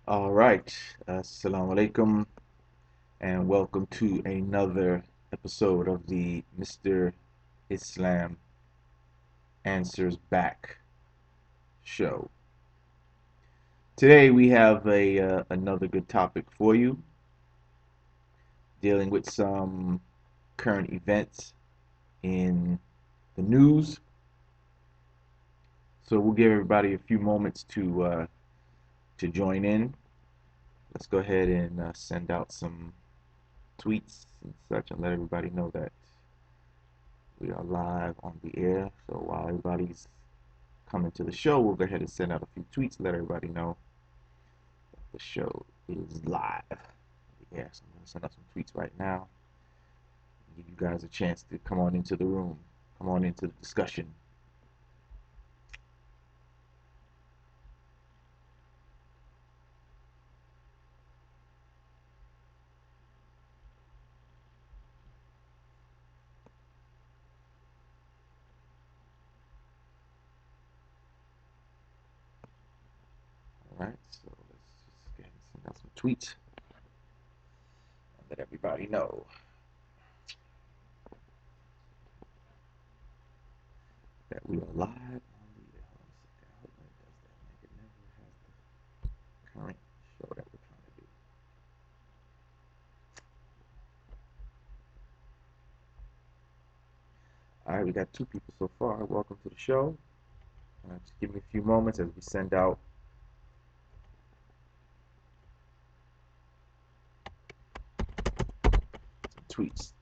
All right. Assalamu alaikum and welcome to another episode of the Mr. Islam Answers Back show. Today we have another good topic for you, dealing with some current events in the news. So we'll give everybody a few moments to join in. Let's go ahead and send out some tweets and such and let everybody know that we are live on the air. So while everybody's coming to the show, we'll go ahead and send out a few tweets, let everybody know that the show is live. Yeah, so I'm going to send out some tweets right now. Give you guys a chance to come on into the room, come on into the discussion. All right, so let's just go ahead and send out some tweets and let everybody know that we are live on the air. I hope when it does that, man. It never has the current show that we're trying to do. All right, we got two people so far. Welcome to the show. Just give me a few moments as we send out some tweets.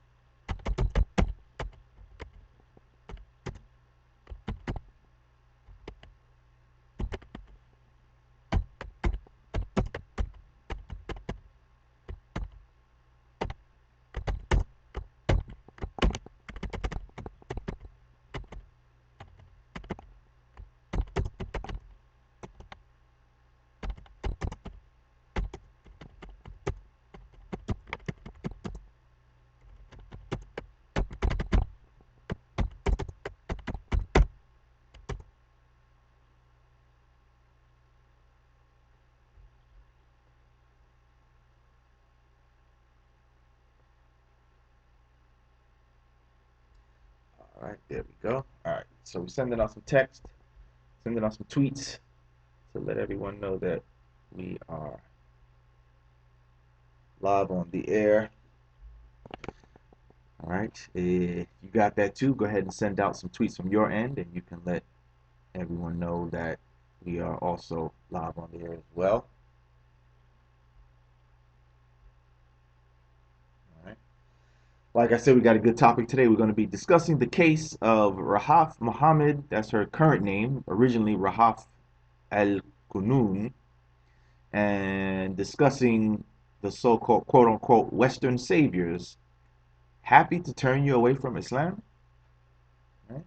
All right, there we go. All right, so we're sending out some text, sending out some tweets to let everyone know that we are live on the air. All right, if you got that too, go ahead and send out some tweets from your end, and you can let everyone know that we are also live on the air as well. All right. Like I said, we got a good topic today. We're going to be discussing the case of Rahaf Mohamed. That's her current name, originally Rahaf al Qunun, and discussing the so-called quote unquote Western saviors happy to turn you away from Islam? Right?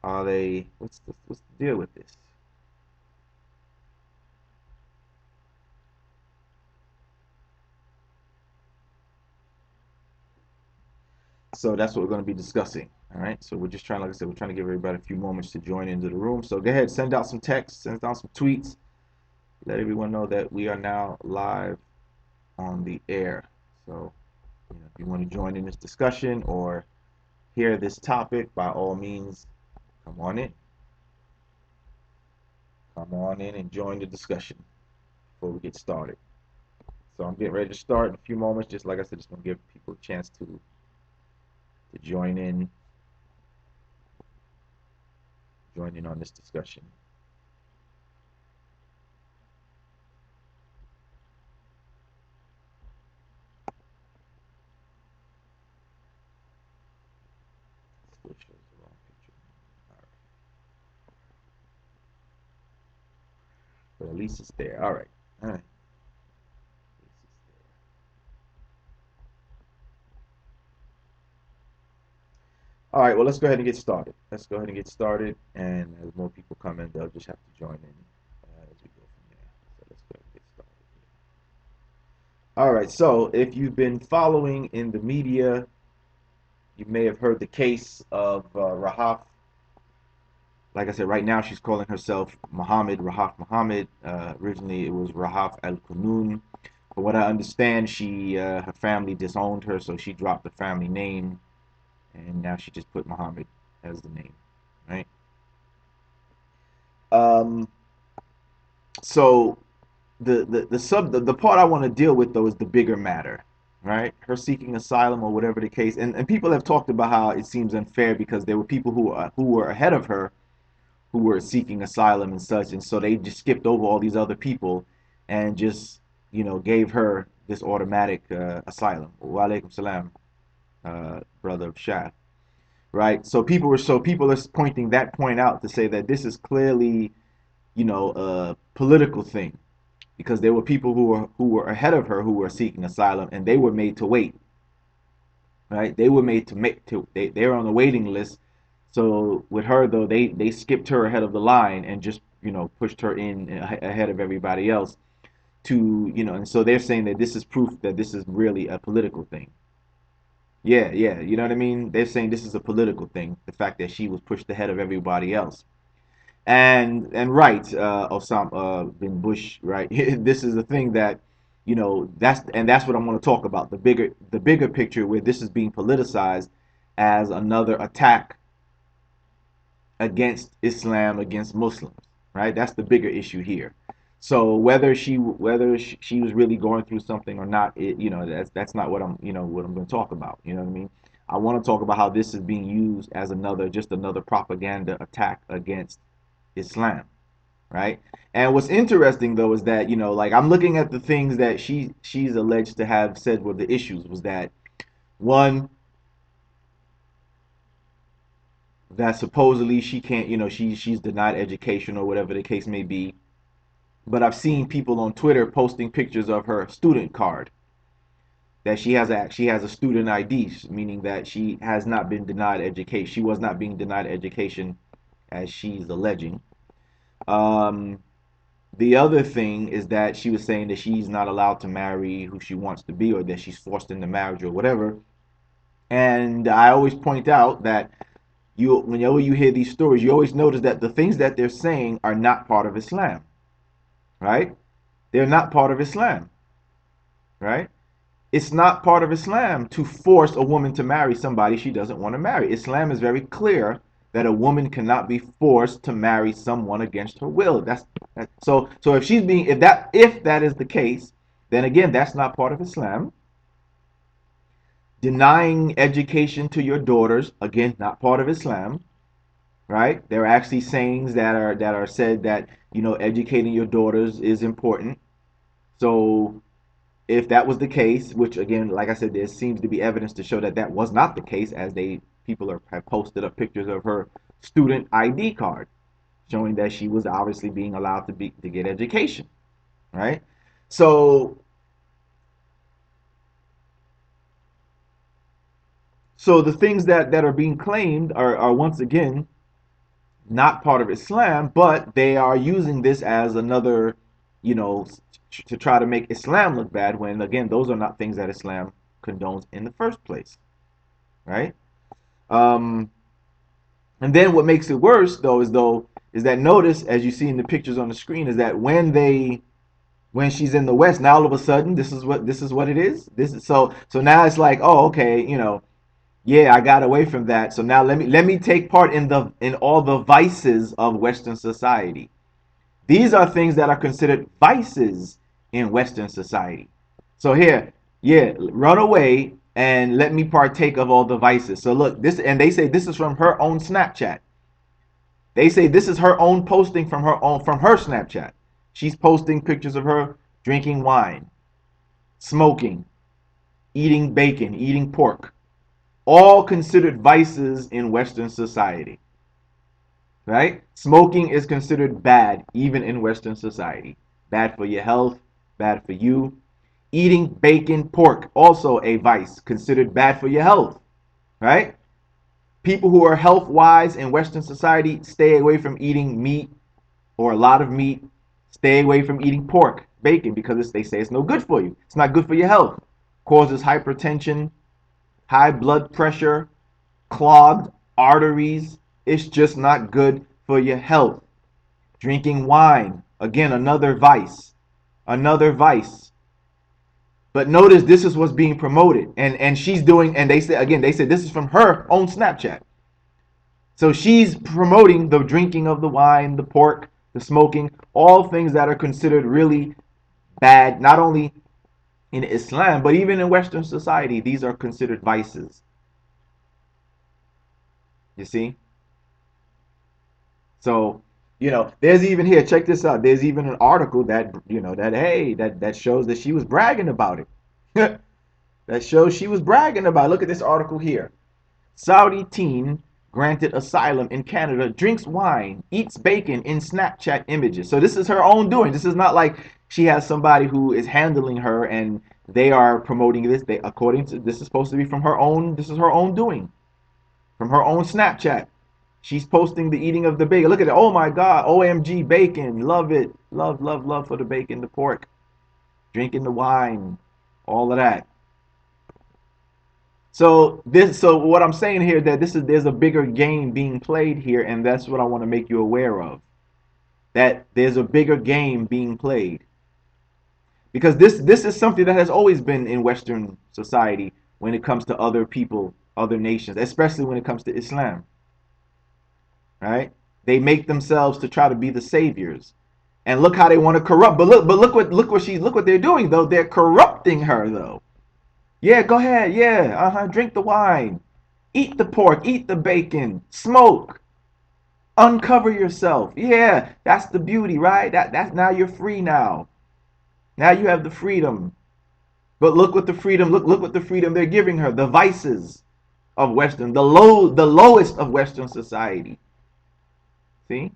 Are they? What's the deal with this? So that's what we're going to be discussing. All right. So we're just trying, like I said, we're trying to give everybody a few moments to join into the room. So go ahead, send out some texts, send out some tweets, let everyone know that we are now live on the air. So if you want to join in this discussion or hear this topic, by all means, come on in. Come on in and join the discussion before we get started. So I'm getting ready to start in a few moments. Just like I said, just want to give people a chance to join in on this discussion. Still shows the wrong picture. All right, but at least it's there. All right, all right. All right, well, let's go ahead and get started. Let's go ahead and get started, and as more people come in, they'll just have to join in as we go from there. So let's go ahead and get started. All right, so if you've been following in the media, you may have heard the case of Rahaf Like I said, right now she's calling herself Muhammad, Rahaf Mohamed. Originally it was Rahaf al Qunun. From what I understand, her family disowned her, so she dropped the family name, and now she just put Muhammad as the name, right? Um, so the part I want to deal with though is the bigger matter, right? Her seeking asylum or whatever the case, and people have talked about how it seems unfair because there were people who were ahead of her who were seeking asylum and such, and so they just skipped over all these other people and just gave her this automatic asylum. Wa alaikum salam, brother of Shah, right? So people are pointing that point out to say that this is clearly a political thing because there were people who were ahead of her who were seeking asylum and they were made to wait, right? They were made to make to they're on the waiting list. So with her though, they skipped her ahead of the line and just pushed her in ahead of everybody else to and so they're saying that this is proof that this is really a political thing. Yeah, yeah, you know what I mean? They're saying this is a political thing, the fact that she was pushed ahead of everybody else. And right, Osama bin Bush, right? This is the thing that that's what I'm going to talk about, the bigger picture where this is being politicized as another attack against Islam, against Muslims, right? That's the bigger issue here. So whether she was really going through something or not, that's not what I'm going to talk about. You know what I mean? I want to talk about how this is being used as another propaganda attack against Islam, right? And what's interesting though is that like I'm looking at the things that she's alleged to have said were the issues was that one, that supposedly she can't, she's denied education or whatever the case may be. But I've seen people on Twitter posting pictures of her student card that she has a student ID, meaning that she has not been denied education. She was not being denied education as she's alleging. Um, the other thing is that she was saying that she's not allowed to marry who she wants to be or that she's forced into marriage or whatever. And I always point out that whenever you hear these stories, you always notice that the things that they're saying are not part of Islam, right? They're not part of Islam, right? It's not part of Islam to force a woman to marry somebody she doesn't want to marry. Islam is very clear that a woman cannot be forced to marry someone against her will. So if that is the case, then again that's not part of Islam. Denying education to your daughters, again, not part of Islam, right? There are actually sayings that are said that educating your daughters is important. So if that was the case, which again, like I said, there seems to be evidence to show that that was not the case, as have posted up pictures of her student ID card showing that she was obviously being allowed to get education, right? So so the things that are being claimed are once again not part of Islam, but they are using this as another, you know, to try to make Islam look bad when, again, those are not things that Islam condones in the first place, right? Um, and then what makes it worse, though, is that notice, as you see in the pictures on the screen, is that when she's in the West, now all of a sudden this is what it is. So now it's like, oh, okay, yeah, I got away from that. So now let me take part in all the vices of Western society. These are things that are considered vices in Western society. So here, yeah, run away and let me partake of all the vices. So look, and they say this is from her own Snapchat. They say this is her own posting from her Snapchat. She's posting pictures of her drinking wine, smoking, eating bacon, eating pork, all considered vices in Western society. Right? Smoking is considered bad even in Western society. Bad for your health, bad for you. Eating bacon, pork, also a vice, considered bad for your health. Right? People who are health wise in Western society stay away from eating meat or a lot of meat. Stay away from eating pork, bacon, because they say it's no good for you. It's not good for your health. Causes hypertension, high blood pressure, clogged arteries. It's just not good for your health. Drinking wine, again, another vice. Another vice. But notice this is what's being promoted. And she's doing, and they said, again, they said this is from her own Snapchat. So she's promoting the drinking of the wine, the pork, the smoking, all things that are considered really bad, not only in Islam, but even in Western society. These are considered vices. You see? So, there's even here, check this out. There's even an article that, that, hey, that shows that she was bragging about it. That shows she was bragging about it. Look at this article here. Saudi teen granted asylum in Canada drinks wine, eats bacon in Snapchat images. So this is her own doing. This is not like she has somebody who is handling her and they are promoting this. According to this is supposed to be from her own. This is her own doing, from her own Snapchat. She's posting the eating of the bacon. Look at it. Oh my God. OMG bacon. Love it. Love, love, love for the bacon, the pork, drinking the wine, all of that. So what I'm saying here that there's a bigger game being played here, and that's what I want to make you aware of. That there's a bigger game being played. Because this is something that has always been in Western society when it comes to other people, other nations, especially when it comes to Islam. Right? They make themselves to try to be the saviors. And look how they want to corrupt. But look what they're doing though. They're corrupting her though. Yeah, go ahead. Yeah, drink the wine. Eat the pork, eat the bacon, smoke, uncover yourself. Yeah, that's the beauty, right? That's now you're free now. Now you have the freedom. But look what the freedom, look what the freedom they're giving her. The vices of Western, the lowest of Western society. See?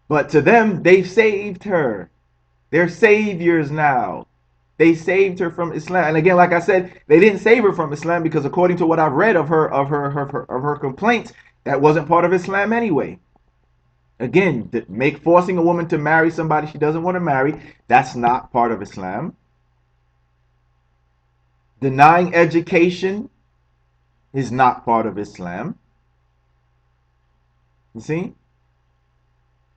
But to them, they've saved her. They're saviors now. They saved her from Islam. And again, like I said, they didn't save her from Islam because according to what I've read of her complaints, that wasn't part of Islam anyway. Again, forcing a woman to marry somebody she doesn't want to marry, that's not part of Islam. Denying education is not part of Islam. You see?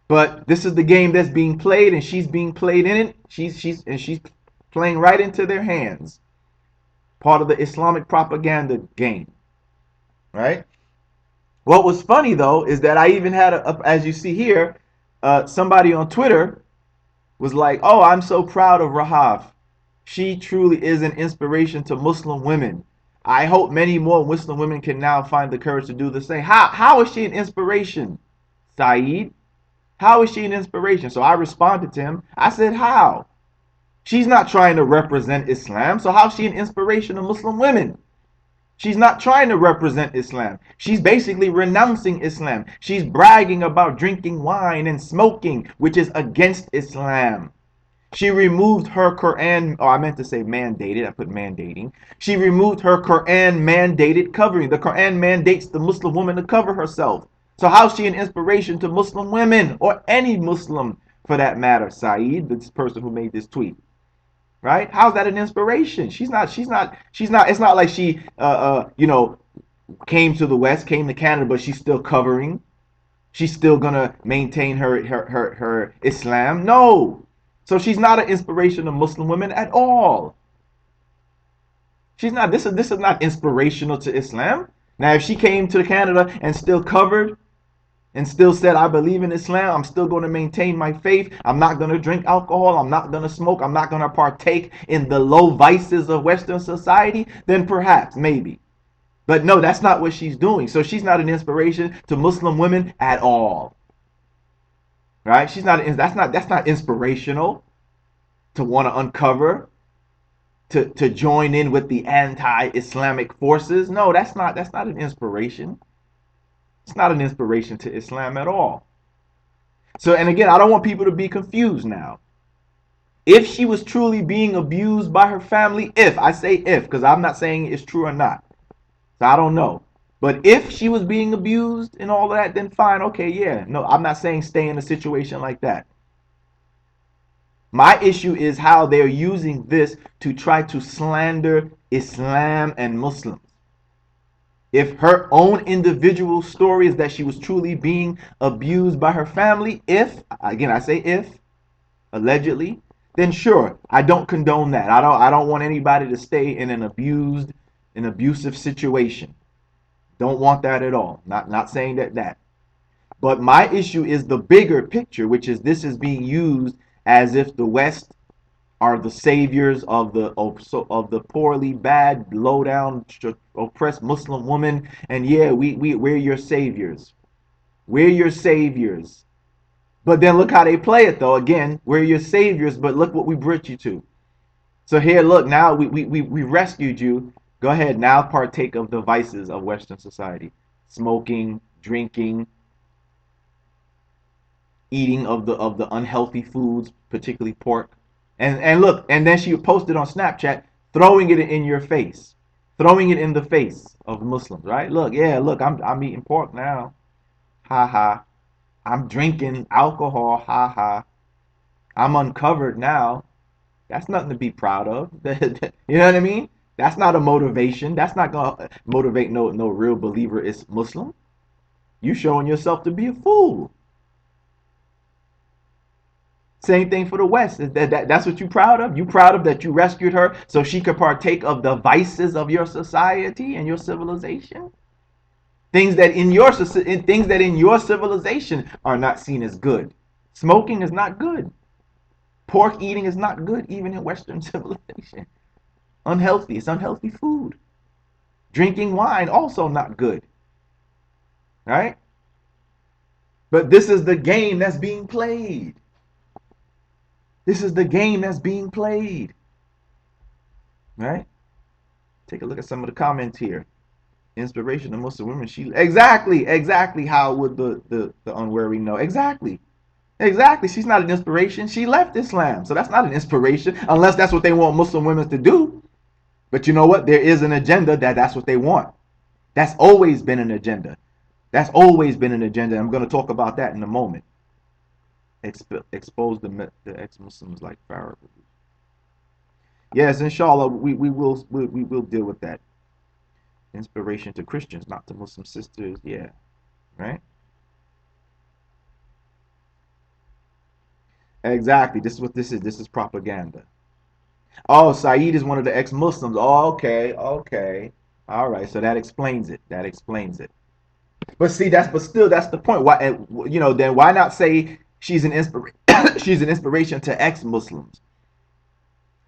But this is the game that's being played, and she's being played in it. She's playing right into their hands. Part of the Islamic propaganda game. Right? What was funny though is that I even had as you see here, somebody on Twitter was like, "Oh, I'm so proud of Rahaf. She truly is an inspiration to Muslim women. I hope many more Muslim women can now find the courage to do the same." How is she an inspiration, Saeed? How is she an inspiration? So I responded to him. I said, "How? She's not trying to represent Islam. So how's she an inspiration to Muslim women? She's not trying to represent Islam. She's basically renouncing Islam. She's bragging about drinking wine and smoking, which is against Islam. She removed her Quran, I meant to say mandated, I put mandating. She removed her Quran mandated covering. The Quran mandates the Muslim woman to cover herself. So how's she an inspiration to Muslim women or any Muslim for that matter, Saeed, this person who made this tweet? Right? How's that an inspiration? She's not. It's not like she, came to the West, came to Canada, but she's still covering. She's still gonna maintain her Islam. No. So she's not an inspiration to Muslim women at all. She's not. This is not inspirational to Islam. Now, if she came to Canada and still covered, and still said, I believe in Islam, I'm still going to maintain my faith, I'm not going to drink alcohol, I'm not going to smoke, I'm not going to partake in the low vices of Western society, then perhaps, maybe. But no, that's not what she's doing. So she's not an inspiration to Muslim women at all. Right? That's not inspirational to want to uncover, to join in with the anti-Islamic forces. No, that's not an inspiration. It's not an inspiration to Islam at all. So, and again, I don't want people to be confused now. If she was truly being abused by her family, I say if, because I'm not saying it's true or not. So I don't know. But if she was being abused and all of that, then fine, okay, yeah. No, I'm not saying stay in a situation like that. My issue is how they're using this to try to slander Islam and Muslims. If her own individual story is that she was truly being abused by her family, if, again, I say if, allegedly, then sure, I don't condone that. I don't want anybody to stay in an abusive situation. Don't want that at all. Not saying that. But my issue is the bigger picture, which is this is being used as if the West are the saviors of the poorly bad, low down, oppressed Muslim woman, and yeah, we're your saviors. We're your saviors. But then look how they play it though. Again, we're your saviors, but look what we brought you to. So here, look, now we rescued you. Go ahead, now partake of the vices of Western society. Smoking, drinking, eating of the unhealthy foods, particularly pork. And look, and then she posted on Snapchat, throwing it in your face, throwing it in the face of Muslims, right? Look, yeah, look, I'm eating pork now, ha ha. I'm drinking alcohol, ha ha. I'm uncovered now. That's nothing to be proud of. You know what I mean? That's not a motivation. That's not gonna motivate no real believer is Muslim. You showing yourself to be a fool. Same thing for the West. That's what you're proud of? You proud of that you rescued her so she could partake of the vices of your society and your civilization? Things that in your civilization are not seen as good. Smoking is not good. Pork eating is not good, even in Western civilization. Unhealthy. It's unhealthy food. Drinking wine also not good. Right? But this is the game that's being played. This is the game that's being played. Right? Take a look at some of the comments here. Inspiration of Muslim women. She exactly. How would the unwary know? Exactly. She's not an inspiration. She left Islam, so that's not an inspiration unless that's what they want Muslim women to do. But you know what? There is an agenda that's what they want. That's always been an agenda. That's always been an agenda. I'm going to talk about that in a moment. Expose the ex-Muslims like Farah. Yes, inshallah, we will deal with that. Inspiration to Christians, not to Muslim sisters. Yeah, right. Exactly. This is what this is. This is propaganda. Oh, Saeed is one of the ex-Muslims. Oh, okay. All right. So that explains it. That explains it. But see, but still, that's the point. Why, then why not say she's an she's an inspiration to ex-Muslims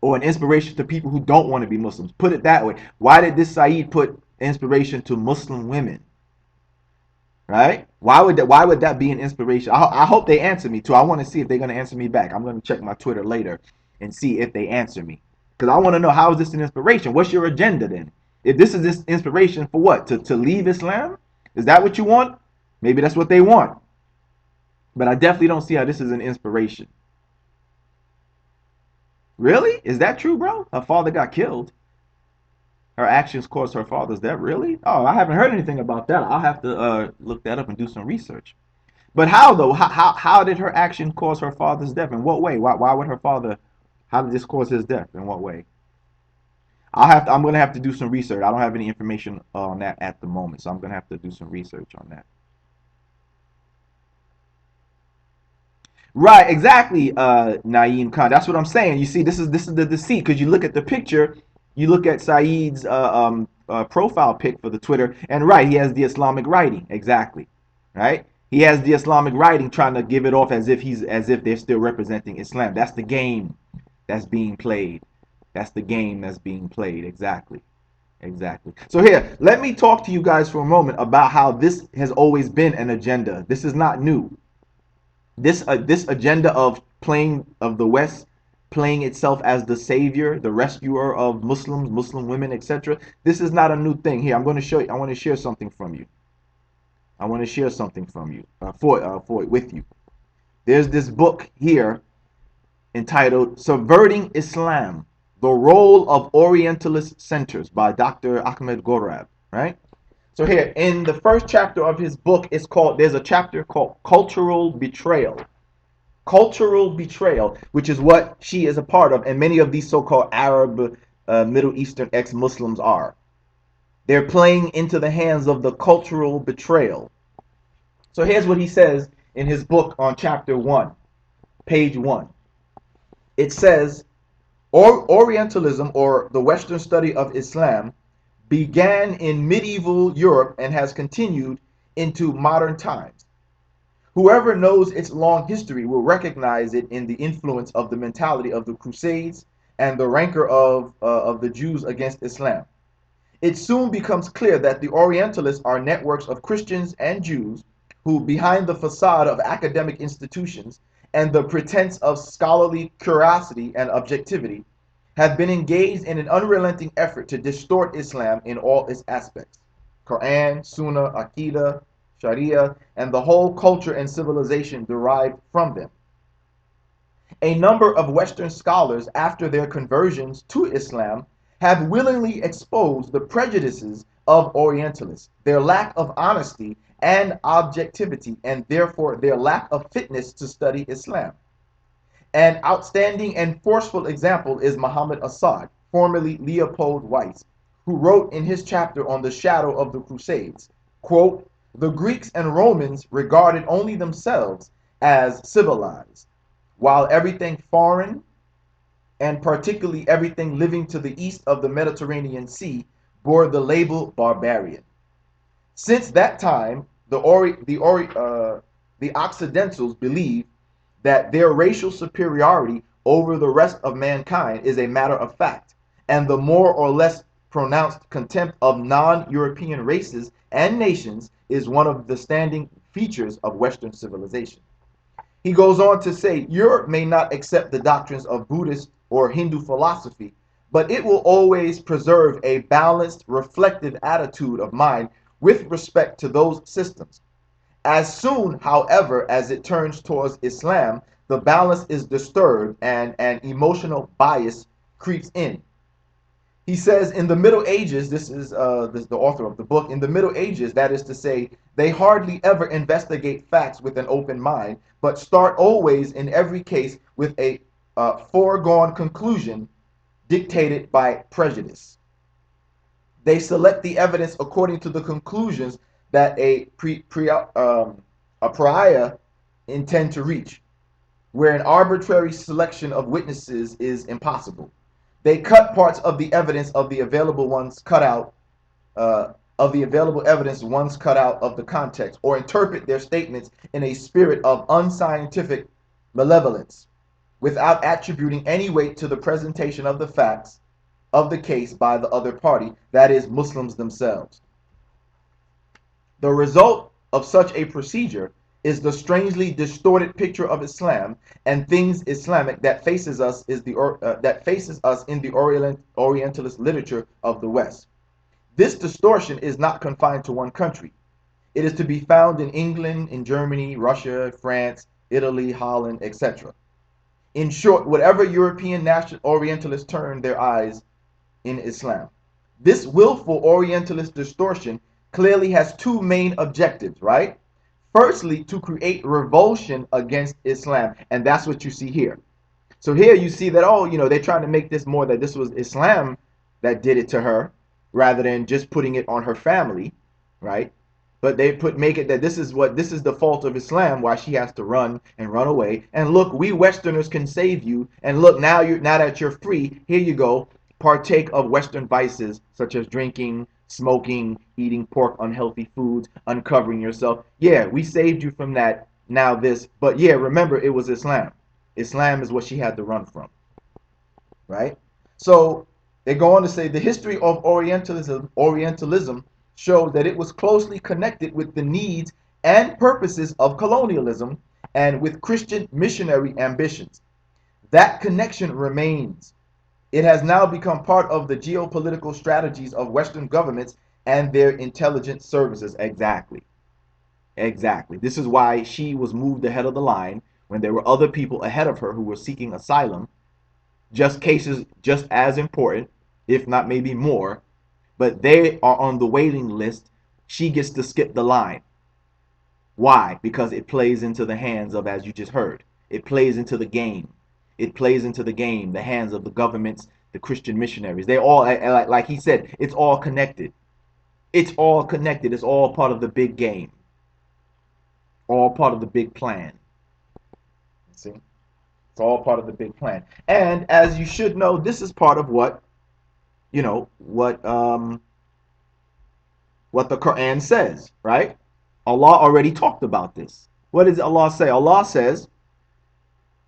or an inspiration to people who don't want to be Muslims? Put it that way. Why did this Saeed put inspiration to Muslim women? Right? Why would that be an inspiration? I hope they answer me too. I want to see if they're going to answer me back. I'm going to check my Twitter later and see if they answer me because I want to know, how is this an inspiration? What's your agenda then? If this is this inspiration for what? To leave Islam? Is that what you want? Maybe that's what they want. But I definitely don't see how this is an inspiration. Really? Is that true, bro? Her father got killed. Her actions caused her father's death. Really? Oh, I haven't heard anything about that. I'll have to look that up and do some research. But how though? How did her action cause her father's death? In what way? Why would her father? How did this cause his death? In what way? I'm gonna have to do some research. I don't have any information on that at the moment, so I'm gonna have to do some research on that. Right, exactly, Naeem Khan. That's what I'm saying. You see, this is the deceit because you look at the picture, you look at Saeed's profile pic for the Twitter, and right, he has the Islamic writing. Exactly, right. He has the Islamic writing, trying to give it off as if they're still representing Islam. That's the game that's being played. That's the game that's being played. Exactly. Exactly. So here, let me talk to you guys for a moment about how this has always been an agenda. This is not new. This agenda of the West playing itself as the savior, the rescuer of Muslims, Muslim women, etc. This is not a new thing. Here, I'm going to show you. I want to share something from you. I want to share something from you for with you. There's this book here entitled "Subverting Islam: The Role of Orientalist Centers" by Dr. Ahmed Gorab. Right. So here, in the first chapter of his book, there's a chapter called "Cultural Betrayal." Cultural betrayal, which is what she is a part of, and many of these so-called Arab, Middle Eastern ex-Muslims are. They're playing into the hands of the cultural betrayal. So here's what he says in his book on chapter 1, page 1. It says, Orientalism, or the Western study of Islam, began in medieval Europe and has continued into modern times. Whoever knows its long history will recognize it in the influence of the mentality of the Crusades and the rancor of the Jews against Islam. It soon becomes clear that the Orientalists are networks of Christians and Jews who, behind the facade of academic institutions and the pretense of scholarly curiosity and objectivity, have been engaged in an unrelenting effort to distort Islam in all its aspects: Quran, Sunnah, Aqidah, Sharia, and the whole culture and civilization derived from them. A number of Western scholars, after their conversions to Islam, have willingly exposed the prejudices of Orientalists, their lack of honesty and objectivity, and therefore their lack of fitness to study Islam. An outstanding and forceful example is Muhammad Assad, formerly Leopold Weiss, who wrote in his chapter on the shadow of the Crusades, quote, "The Greeks and Romans regarded only themselves as civilized, while everything foreign, and particularly everything living to the east of the Mediterranean Sea, bore the label barbarian. Since that time, the Occidentals believe that their racial superiority over the rest of mankind is a matter of fact, and the more or less pronounced contempt of non-European races and nations is one of the standing features of Western civilization." He goes on to say, Europe may not accept the doctrines of Buddhist or Hindu philosophy, but it will always preserve a balanced, reflective attitude of mind with respect to those systems. As soon, however, as it turns towards Islam, the balance is disturbed and an emotional bias creeps in. He says in the Middle Ages, this is the author of the book, in the Middle Ages, that is to say, they hardly ever investigate facts with an open mind, but start always in every case with a foregone conclusion dictated by prejudice. They select the evidence according to the conclusions that a pariah intend to reach, where an arbitrary selection of witnesses is impossible. They cut parts of the evidence of the available ones cut out of the available evidence ones cut out of the context, or interpret their statements in a spirit of unscientific malevolence, without attributing any weight to the presentation of the facts of the case by the other party, that is, Muslims themselves. The result of such a procedure is the strangely distorted picture of Islam and things Islamic that faces us in the Orientalist literature of the West. This distortion is not confined to one country. It is to be found in England, in Germany, Russia, France, Italy, Holland, etc. In short, whatever European national Orientalists turn their eyes in Islam. This willful Orientalist distortion clearly has two main objectives, right? Firstly, to create revulsion against Islam, and that's what you see here. So here you see that, oh, they're trying to make this more that this was Islam that did it to her, rather than just putting it on her family, right? But they make it that this is the fault of Islam, why she has to run and run away. And look, we Westerners can save you. And look, now that you're free, here you go, partake of Western vices such as drinking, smoking, eating pork, unhealthy foods, uncovering yourself. Yeah, we saved you from that. Now this, but yeah, remember it was Islam. Islam is what she had to run from, right? So they go on to say the history of Orientalism shows that it was closely connected with the needs and purposes of colonialism and with Christian missionary ambitions. That connection remains. It has now become part of the geopolitical strategies of Western governments and their intelligence services. Exactly. Exactly. This is why she was moved ahead of the line when there were other people ahead of her who were seeking asylum, just cases just as important, if not maybe more, but they are on the waiting list. She gets to skip the line. Why? Because it plays into the hands of, as you just heard, it plays into the game. It plays into the game, the hands of the governments, the Christian missionaries. They all, like he said, it's all connected. It's all connected. It's all part of the big game, all part of the big plan. See? It's all part of the big plan. And as you should know, this is part of what, you know, what the Quran says, right? Allah already talked about this. What does Allah say? Allah says,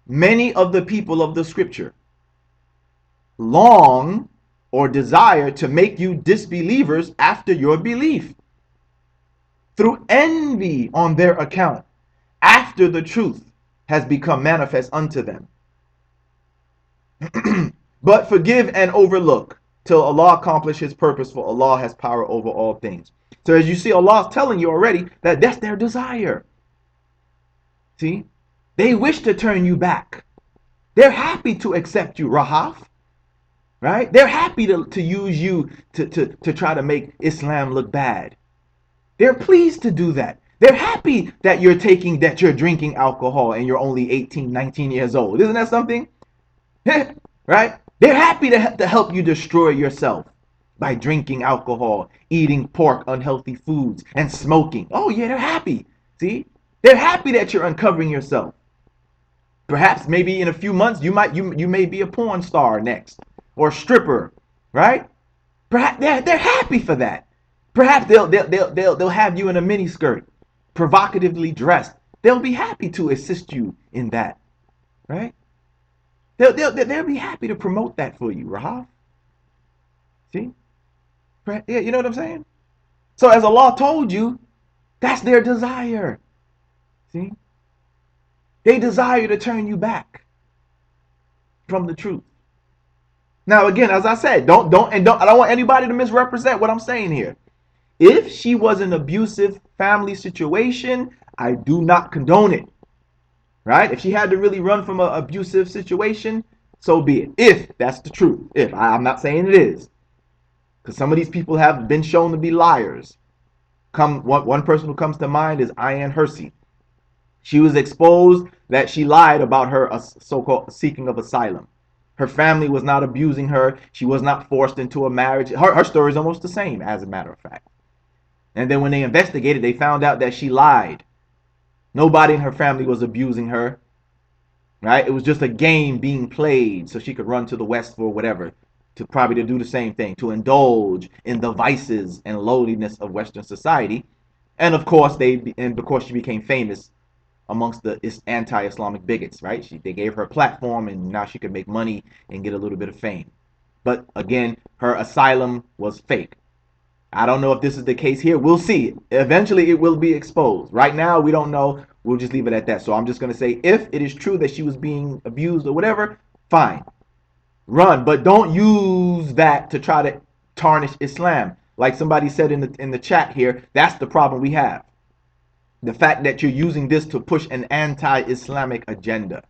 many of the people of the scripture long or desire to make you disbelievers after your belief through envy on their account after the truth has become manifest unto them. But forgive and overlook till Allah accomplish his purpose, for Allah has power over all things. So as you see, Allah is telling you already that that's their desire. See? They wish to turn you back. They're happy to accept you, Rahaf. Right? They're happy to use you to try to make Islam look bad. They're pleased to do that. They're happy that you're drinking alcohol and you're only 18, 19 years old. Isn't that something? Right? They're happy to help you destroy yourself by drinking alcohol, eating pork, unhealthy foods, and smoking. Oh yeah, they're happy. See? They're happy that you're uncovering yourself. Perhaps maybe in a few months you may be a porn star next or stripper, right? Perhaps they're happy for that. Perhaps they'll have you in a mini skirt, provocatively dressed. They'll be happy to assist you in that, right? They'll be happy to promote that for you, Rahaf. See? Yeah, you know what I'm saying? So as Allah told you, that's their desire. See? They desire to turn you back from the truth. Now again, as I said, don't I don't want anybody to misrepresent what I'm saying here. If she was an abusive family situation, I do not condone it. Right? If she had to really run from an abusive situation, so be it. If that's the truth. If I'm not saying it is. Because some of these people have been shown to be liars. One person who comes to mind is Ayan Hersey. She was exposed that she lied about her so-called seeking of asylum. Her family was not abusing her. She was not forced into a marriage. Her story is almost the same, as a matter of fact. And then when they investigated, they found out that she lied. Nobody in her family was abusing her. Right? It was just a game being played so she could run to the West for whatever. To do the same thing. To indulge in the vices and lowliness of Western society. And of course, because she became famous amongst the anti-Islamic bigots, right? They gave her a platform, and now she could make money and get a little bit of fame. But again, her asylum was fake. I don't know if this is the case here. We'll see. Eventually, it will be exposed. Right now, we don't know. We'll just leave it at that. So I'm just going to say, if it is true that she was being abused or whatever, fine. Run. But don't use that to try to tarnish Islam. Like somebody said in the chat here, that's the problem we have. The fact that you're using this to push an anti-Islamic agenda.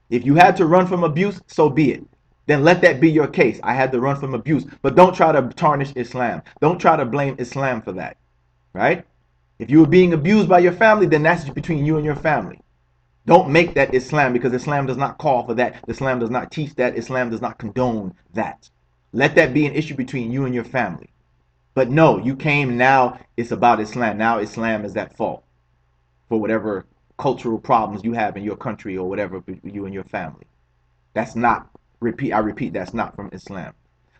If you had to run from abuse, so be it. Then let that be your case. I had to run from abuse. But don't try to tarnish Islam. Don't try to blame Islam for that. Right? If you were being abused by your family, then that's between you and your family. Don't make that Islam, because Islam does not call for that. Islam does not teach that. Islam does not condone that. Let that be an issue between you and your family. But no, you came, now it's about Islam. Now Islam is at fault for whatever cultural problems you have in your country or whatever, you and your family. That's not, I repeat, that's not from Islam.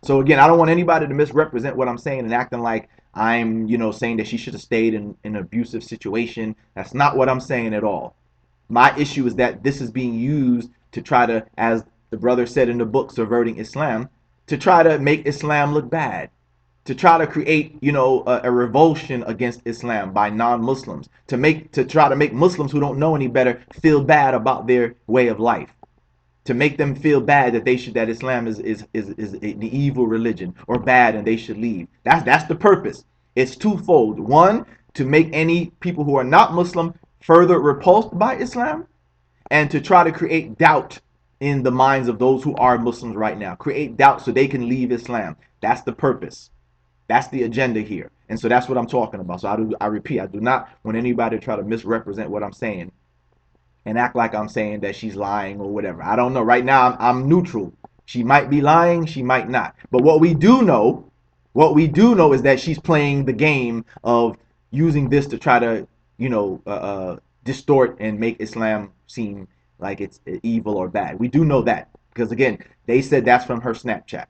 So again, I don't want anybody to misrepresent what I'm saying and acting like I'm, saying that she should have stayed in an abusive situation. That's not what I'm saying at all. My issue is that this is being used to try to, as the brother said in the book, Subverting Islam, to try to make Islam look bad. To try to create, a revulsion against Islam by non-Muslims, to try to make Muslims who don't know any better feel bad about their way of life, to make them feel bad that Islam is an evil religion or bad and they should leave. That's the purpose. It's twofold. One, to make any people who are not Muslim further repulsed by Islam, and to try to create doubt in the minds of those who are Muslims right now. Create doubt so they can leave Islam. That's the purpose. That's the agenda here. And so that's what I'm talking about. So I repeat, I do not want anybody to try to misrepresent what I'm saying and act like I'm saying that she's lying or whatever. I don't know. Right now, I'm neutral. She might be lying. She might not. But what we do know What we do know is that she's playing the game of using this to try to, distort and make Islam seem like it's evil or bad. We do know that because again, they said that's from her Snapchat.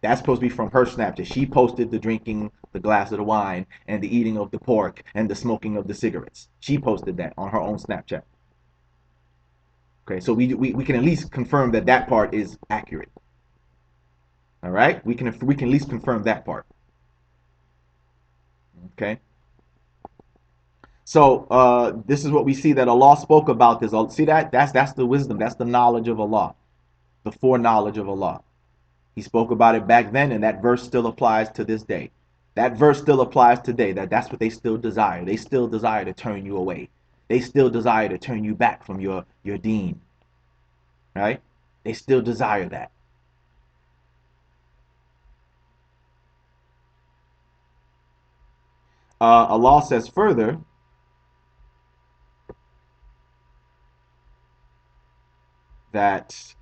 That's supposed to be from her Snapchat. She posted the drinking the glass of the wine and the eating of the pork and the smoking of the cigarettes. She posted that on her own Snapchat. Okay, so we can at least confirm that that part is accurate. All right, we can at least confirm that part. Okay. So this is what we see that Allah spoke about this. See that? That's the wisdom. That's the knowledge of Allah, the foreknowledge of Allah. He spoke about it back then, and that verse still applies to this day. That verse still applies today. That's what they still desire. They still desire to turn you away. They still desire to turn you back from your deen. Right? They still desire that. Allah says further that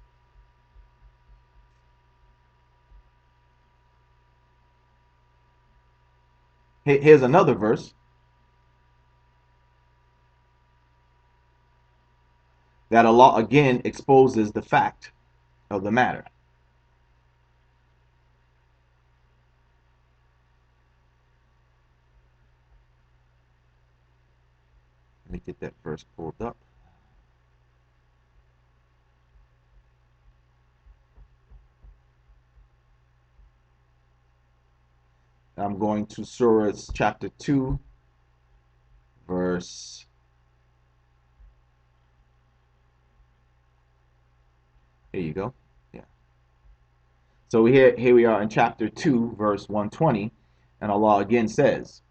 here's another verse that Allah again exposes the fact of the matter. Let me get that verse pulled up. I'm going to Surah chapter 2, verse. Here you go. Yeah. So here we are in chapter 2, verse 120, and Allah again says,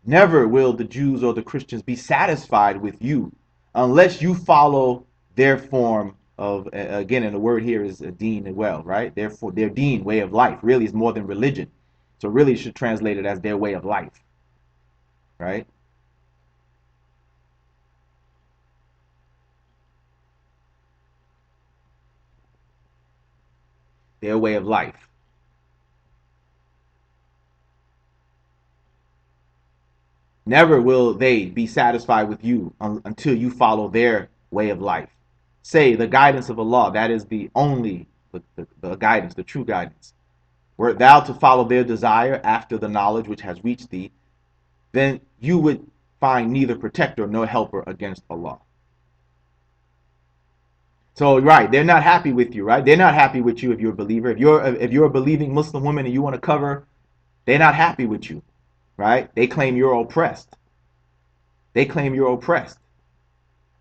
never will the Jews or the Christians be satisfied with you unless you follow their form of, again, and the word here is a deen as well, right? Therefore, their deen, way of life, really is more than religion. So really should translate it as their way of life, right? Their way of life. Never will they be satisfied with you until you follow their way of life. Say the guidance of Allah, that is the only the guidance, the true guidance. Were thou to follow their desire after the knowledge which has reached thee, then you would find neither protector nor helper against Allah. So right, they're not happy with you, right? They're not happy with you if you're a believer. If you're a believing Muslim woman and you want to cover, they're not happy with you, right? They claim you're oppressed. They claim you're oppressed.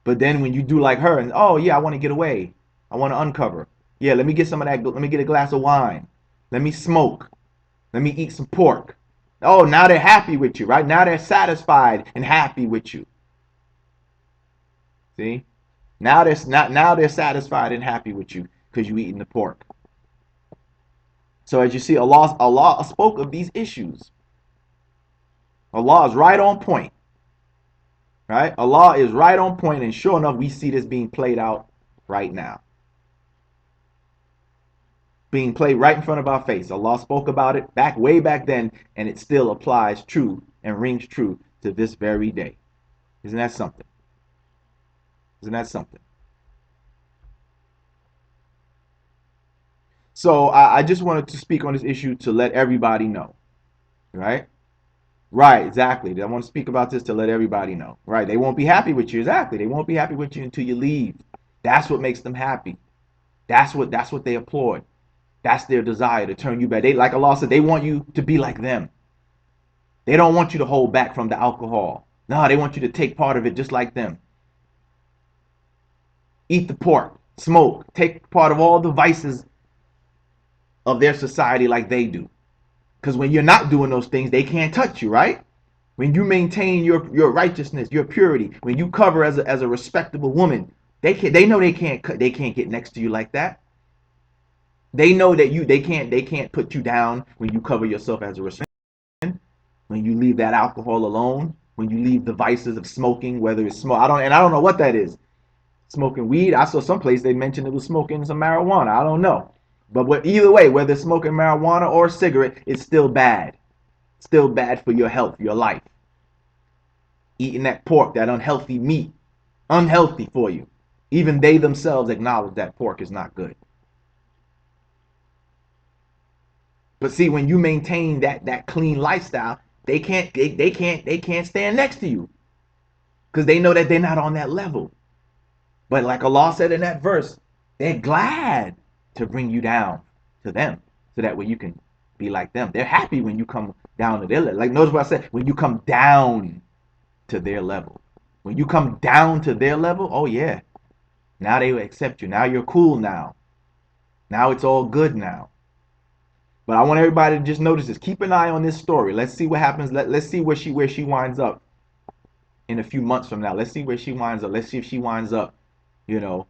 But then when you do like her and oh yeah, I want to get away. I want to uncover. Yeah, let me get some of that. Let me get a glass of wine. Let me smoke. Let me eat some pork. Oh, now they're happy with you, right? Now they're satisfied and happy with you. See? Now they're satisfied and happy with you because you eating the pork. So as you see, Allah spoke of these issues. Allah is right on point. Right? Allah is right on point, and sure enough, we see this being played out right now. Being played right in front of our face. Allah spoke about it way back then, and it still applies true and rings true to this very day. Isn't that something? Isn't that something? So I just wanted to speak on this issue to let everybody know. Right? Right, exactly. I want to speak about this to let everybody know. Right. They won't be happy with you. Exactly. They won't be happy with you until you leave. That's what makes them happy. That's what they applaud. That's their desire to turn you back. They, like Allah said, they want you to be like them. They don't want you to hold back from the alcohol. No, they want you to take part of it just like them. Eat the pork, smoke, take part of all the vices of their society like they do. Because when you're not doing those things, they can't touch you, right? When you maintain your righteousness, your purity, when you cover as a respectable woman, they know they can't get next to you like that. They know that they can't put you down when you cover yourself as a respectable woman. When you leave that alcohol alone, when you leave the vices of smoking, whether it's smoke, I don't know what that is. Smoking weed. I saw someplace they mentioned it was smoking some marijuana. I don't know. But either way, whether smoking marijuana or a cigarette, it's still bad. Still bad for your health, your life. Eating that pork, that unhealthy meat, unhealthy for you. Even they themselves acknowledge that pork is not good. But see, when you maintain that clean lifestyle, they can't stand next to you because they know that they're not on that level. But like Allah said in that verse, they're glad to bring you down to them so that way you can be like them. They're happy when you come down to their level. Like notice what I said, when you come down to their level. When you come down to their level, oh yeah, now they will accept you. Now you're cool now. Now it's all good now. But I want everybody to just notice this. Keep an eye on this story. Let's see what happens. Let's see where she winds up in a few months from now. Let's see where she winds up. Let's see if she winds up, you know.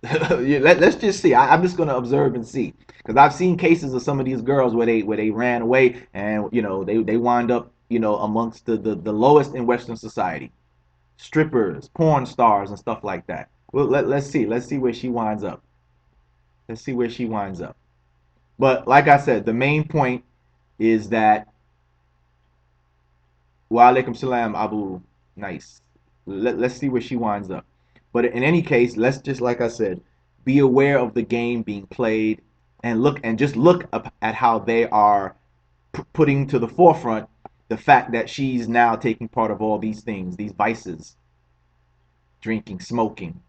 Let's just see. I'm just gonna observe and see because I've seen cases of some of these girls where they ran away and they wind up amongst the lowest in Western society, strippers, porn stars, and stuff like that. Well, let's see where she winds up. Let's see where she winds up. But like I said, the main point is that wa alaikum salam Abu nice. Let's see where she winds up. But in any case, let's just like I said, be aware of the game being played and just look at how they are putting to the forefront the fact that she's now taking part of all these things, these vices, drinking, smoking,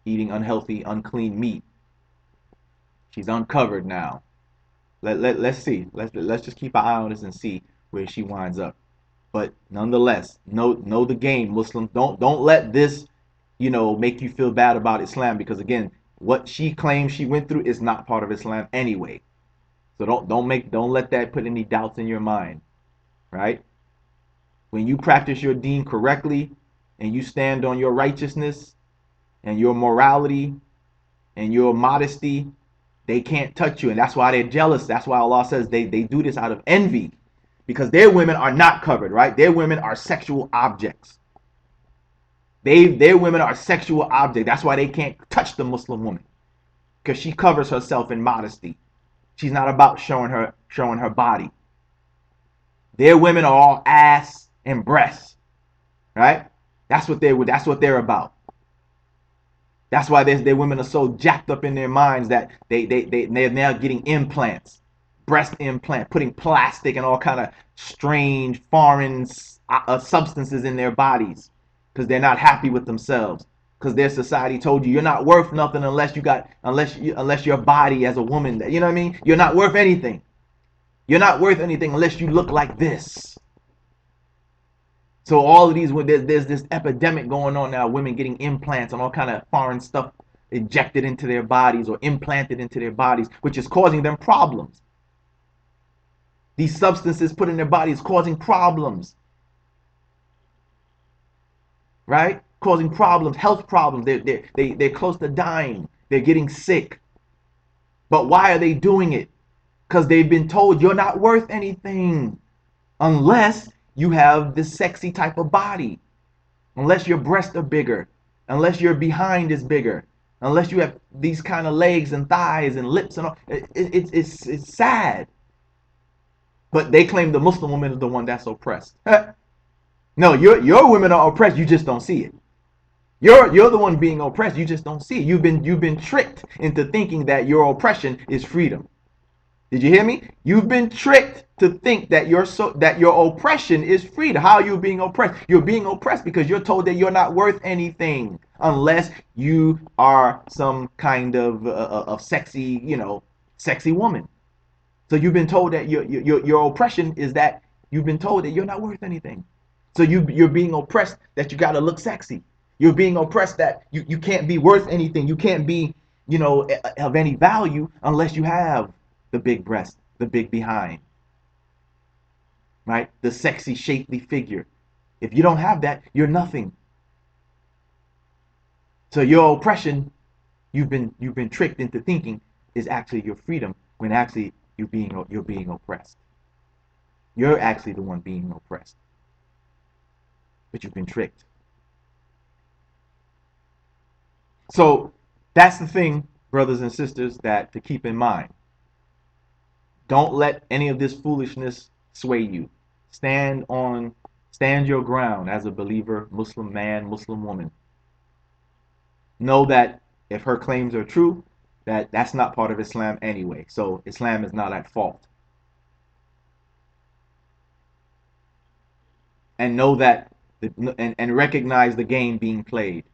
eating unhealthy, unclean meat. She's uncovered now. Let's see. Let's just keep our eye on this and see where she winds up. But nonetheless, know the game, Muslims. Don't let this, make you feel bad about Islam because again, what she claims she went through is not part of Islam anyway. So don't let that put any doubts in your mind, right? When you practice your deen correctly and you stand on your righteousness and your morality and your modesty, they can't touch you. And that's why they're jealous. That's why Allah says they do this out of envy. Because their women are not covered, right? Their women are sexual objects. Their women are sexual objects. That's why they can't touch the Muslim woman. Because she covers herself in modesty. She's not about showing her body. Their women are all ass and breasts, right? That's what they're about. That's why their women are so jacked up in their minds that they're now getting implants, breast implant, putting plastic and all kind of strange foreign substances in their bodies because they're not happy with themselves because their society told you you're not worth nothing unless your body as a woman, you know what I mean? You're not worth anything. You're not worth anything unless you look like this. So all of these, there's this epidemic going on now, women getting implants and all kind of foreign stuff injected into their bodies or implanted into their bodies, which is causing them problems. These substances put in their bodies causing problems, right? Causing problems, health problems. They're close to dying. They're getting sick. But why are they doing it? Because they've been told you're not worth anything unless you have this sexy type of body. Unless your breasts are bigger, unless your behind is bigger, unless you have these kind of legs and thighs and lips and all. It's sad. But they claim the Muslim woman is the one that's oppressed. No, your women are oppressed. You just don't see it. You're the one being oppressed. You just don't see it. You've been tricked into thinking that your oppression is freedom. Did you hear me? You've been tricked to think that your oppression is freedom. How are you being oppressed? You're being oppressed because you're told that you're not worth anything unless you are some kind of sexy, sexy woman. So you've been told that your oppression is that you've been told that you're not worth anything. So you're being oppressed that you got to look sexy. You're being oppressed that you can't be worth anything. You can't be, of any value unless you have the big breast, the big behind, right? The sexy, shapely figure. If you don't have that, you're nothing. So your oppression, you've been tricked into thinking is actually your freedom when actually you're being oppressed. You're actually the one being oppressed. But you've been tricked. So that's the thing, brothers and sisters, that to keep in mind. Don't let any of this foolishness sway you. Stand on, stand your ground as a believer, Muslim man, Muslim woman. Know that if her claims are true, that's not part of Islam anyway. So Islam is not at fault. And know that and recognize the game being played.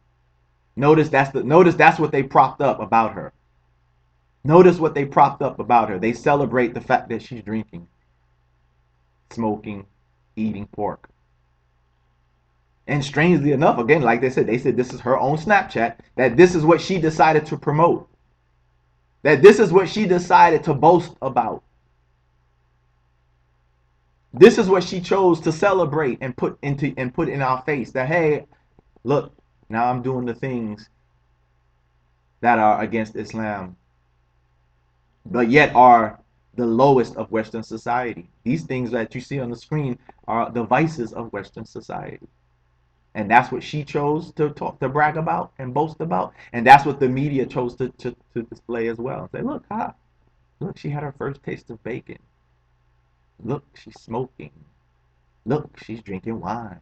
Notice that's what they propped up about her. Notice what they propped up about her. They celebrate the fact that she's drinking, smoking, eating pork. And strangely enough, again, like they said this is her own Snapchat, that this is what she decided to promote. That this is what she decided to boast about. This is what she chose to celebrate and put in our face that, hey, look, now I'm doing the things that are against Islam, but yet are the lowest of Western society. These things that you see on the screen are the vices of Western society. And that's what she chose to talk to brag about and boast about. And that's what the media chose to display as well. Say, look, look, she had her first taste of bacon. Look, she's smoking. Look, she's drinking wine.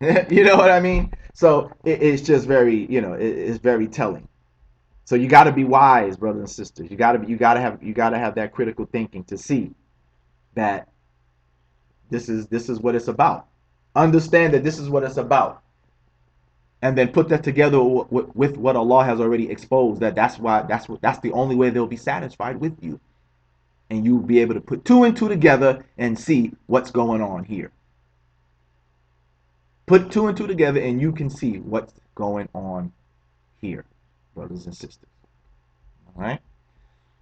You know what I mean? So it's just very, it's very telling. So you got to be wise, brothers and sisters. You got to have that critical thinking to see that this is what it's about. Understand that this is what it's about, and then put that together with what Allah has already exposed. That's the only way they'll be satisfied with you, and you'll be able to put two and two together and see what's going on here. Put two and two together, and you can see what's going on here, brothers and sisters. All right.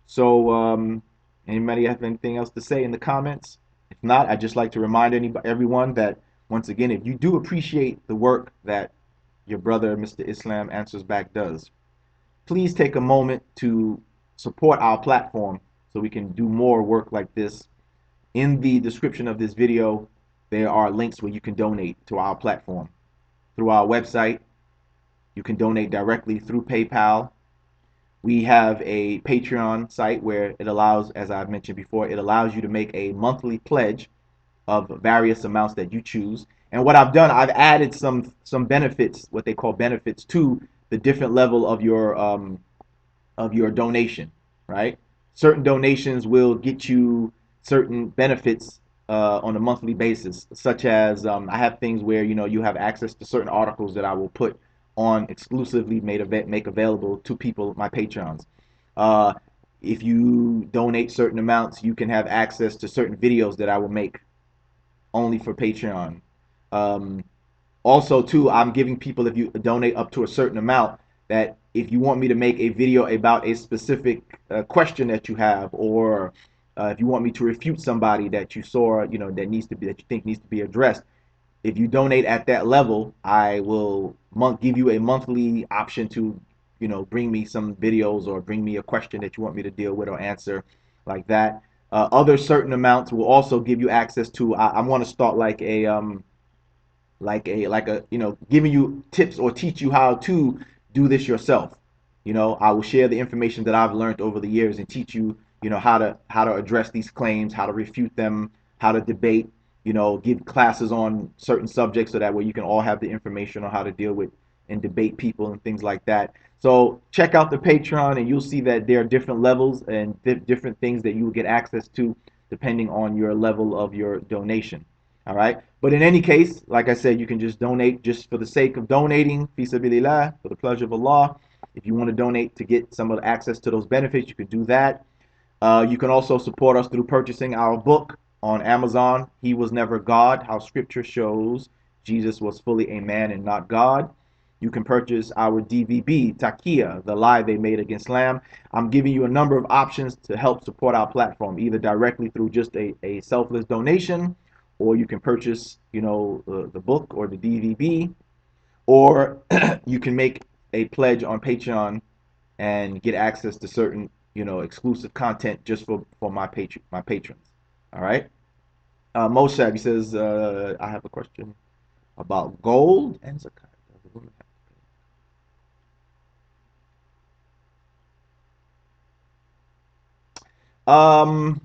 So, anybody have anything else to say in the comments? If not, I'd just like to remind everyone that once again, if you do appreciate the work that your brother, Mr. Islam Answers Back, does, please take a moment to support our platform so we can do more work like this. In the description of this video, there are links where you can donate to our platform through our website. You can donate directly through PayPal. We have a Patreon site where it allows, as I've mentioned before, it allows you to make a monthly pledge of various amounts that you choose. And what I've done, I've added some benefits, what they call benefits, to the different level of your donation, right? Certain donations will get you certain benefits on a monthly basis, such as I have things where you have access to certain articles that I will put on exclusively make available to people, my patrons. Uh, if you donate certain amounts, you can have access to certain videos that I will make only for Patreon. Um, Also, too, I'm giving people, if you donate up to a certain amount, that if you want me to make a video about a specific question that you have, or if you want me to refute somebody that you saw, that you think needs to be addressed, if you donate at that level, I will give you a monthly option to, bring me some videos or bring me a question that you want me to deal with or answer, like that. Other certain amounts will also give you access to. I want to start like a giving you tips or teach you how to do this yourself. I will share the information that I've learned over the years and teach you, how to address these claims, how to refute them, how to debate, give classes on certain subjects so that way you can all have the information on how to deal with and debate people and things like that. So check out the Patreon and you'll see that there are different levels and different things that you will get access to depending on your level of your donation. All right. But in any case, like I said, you can just donate just for the sake of donating, fi sabilillah, for the pleasure of Allah. If you want to donate to get some of the access to those benefits, you can do that. You can also support us through purchasing our book on Amazon, He Was Never God, How Scripture Shows Jesus Was Fully a Man and Not God. You can purchase our DVB, Takia, The Lie They Made Against Islam. I'm giving you a number of options to help support our platform, either directly through just a selfless donation, or you can purchase, the book or the DVB, or you can make a pledge on Patreon and get access to certain, exclusive content just for my patrons. All right. Moshab, he says, I have a question about gold and zakat. Um,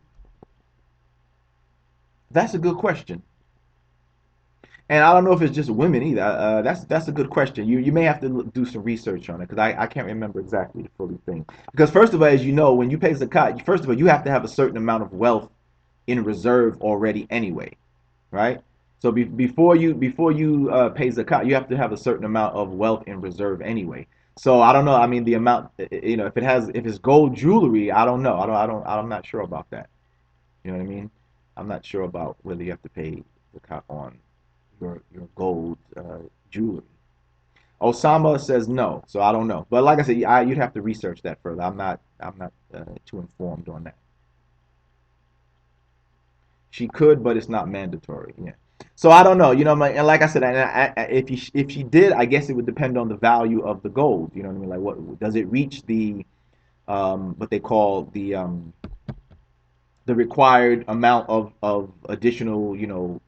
that's a good question. And I don't know if it's just women either. That's a good question. You may have to do some research on it because I can't remember exactly the fully thing. Because first of all, as you know, when you pay zakat, first of all you have to have a certain amount of wealth in reserve already anyway, right? So before you pay zakat, you have to have a certain amount of wealth in reserve anyway. So I don't know. I mean, the amount, if it's gold jewelry, I don't know. I'm not sure about that. You know what I mean? I'm not sure about whether you have to pay zakat on your gold jewelry. Osama says no, so I don't know. But like I said, you'd have to research that further. I'm not too informed on that. She could, but it's not mandatory. Yeah. So I don't know. And like I said, if she did, I guess it would depend on the value of the gold. You know what I mean? Like, what does it reach the what they call the required amount of additional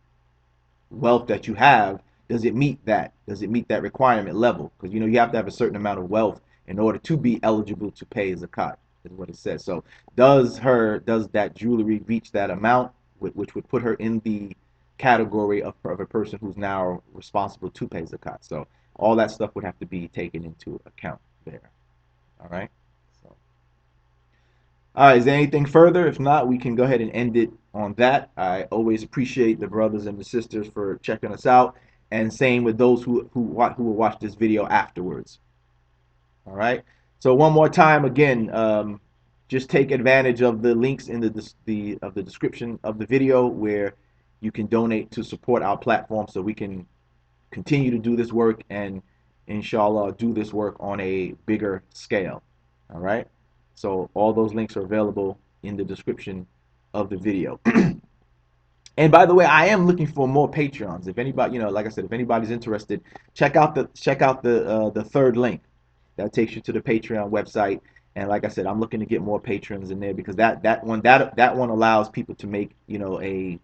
wealth that you have, does it meet that? Does it meet that requirement level? Because you have to have a certain amount of wealth in order to be eligible to pay zakat, is what it says. So does that jewelry reach that amount, which would put her in the category of a person who's now responsible to pay zakat? So all that stuff would have to be taken into account there. All right. So all right, is there anything further? If not, we can go ahead and end it on that. I always appreciate the brothers and the sisters for checking us out, and same with those who will watch this video afterwards. All right. So one more time, again, just take advantage of the links in the description of the video where you can donate to support our platform, so we can continue to do this work and inshallah do this work on a bigger scale. All right. So all those links are available in the description of the video. And by the way, I am looking for more Patreons. If anybody, like I said, if anybody's interested, check out the third link that takes you to the Patreon website. And like I said, I'm looking to get more patrons in there because that one allows people to make a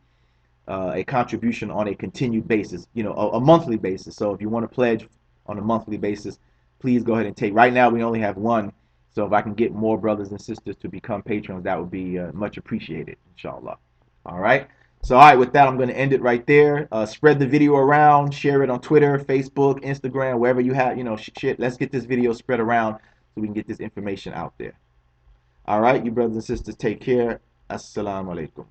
contribution on a continued basis, a monthly basis. So if you want to pledge on a monthly basis, please go ahead and take. Right now, we only have one. So if I can get more brothers and sisters to become patrons, that would be much appreciated, inshallah. All right. So, all right, with that, I'm going to end it right there. Spread the video around, share it on Twitter, Facebook, Instagram, wherever you have, shit. Let's get this video spread around so we can get this information out there. All right, you brothers and sisters, take care. Assalamu alaikum.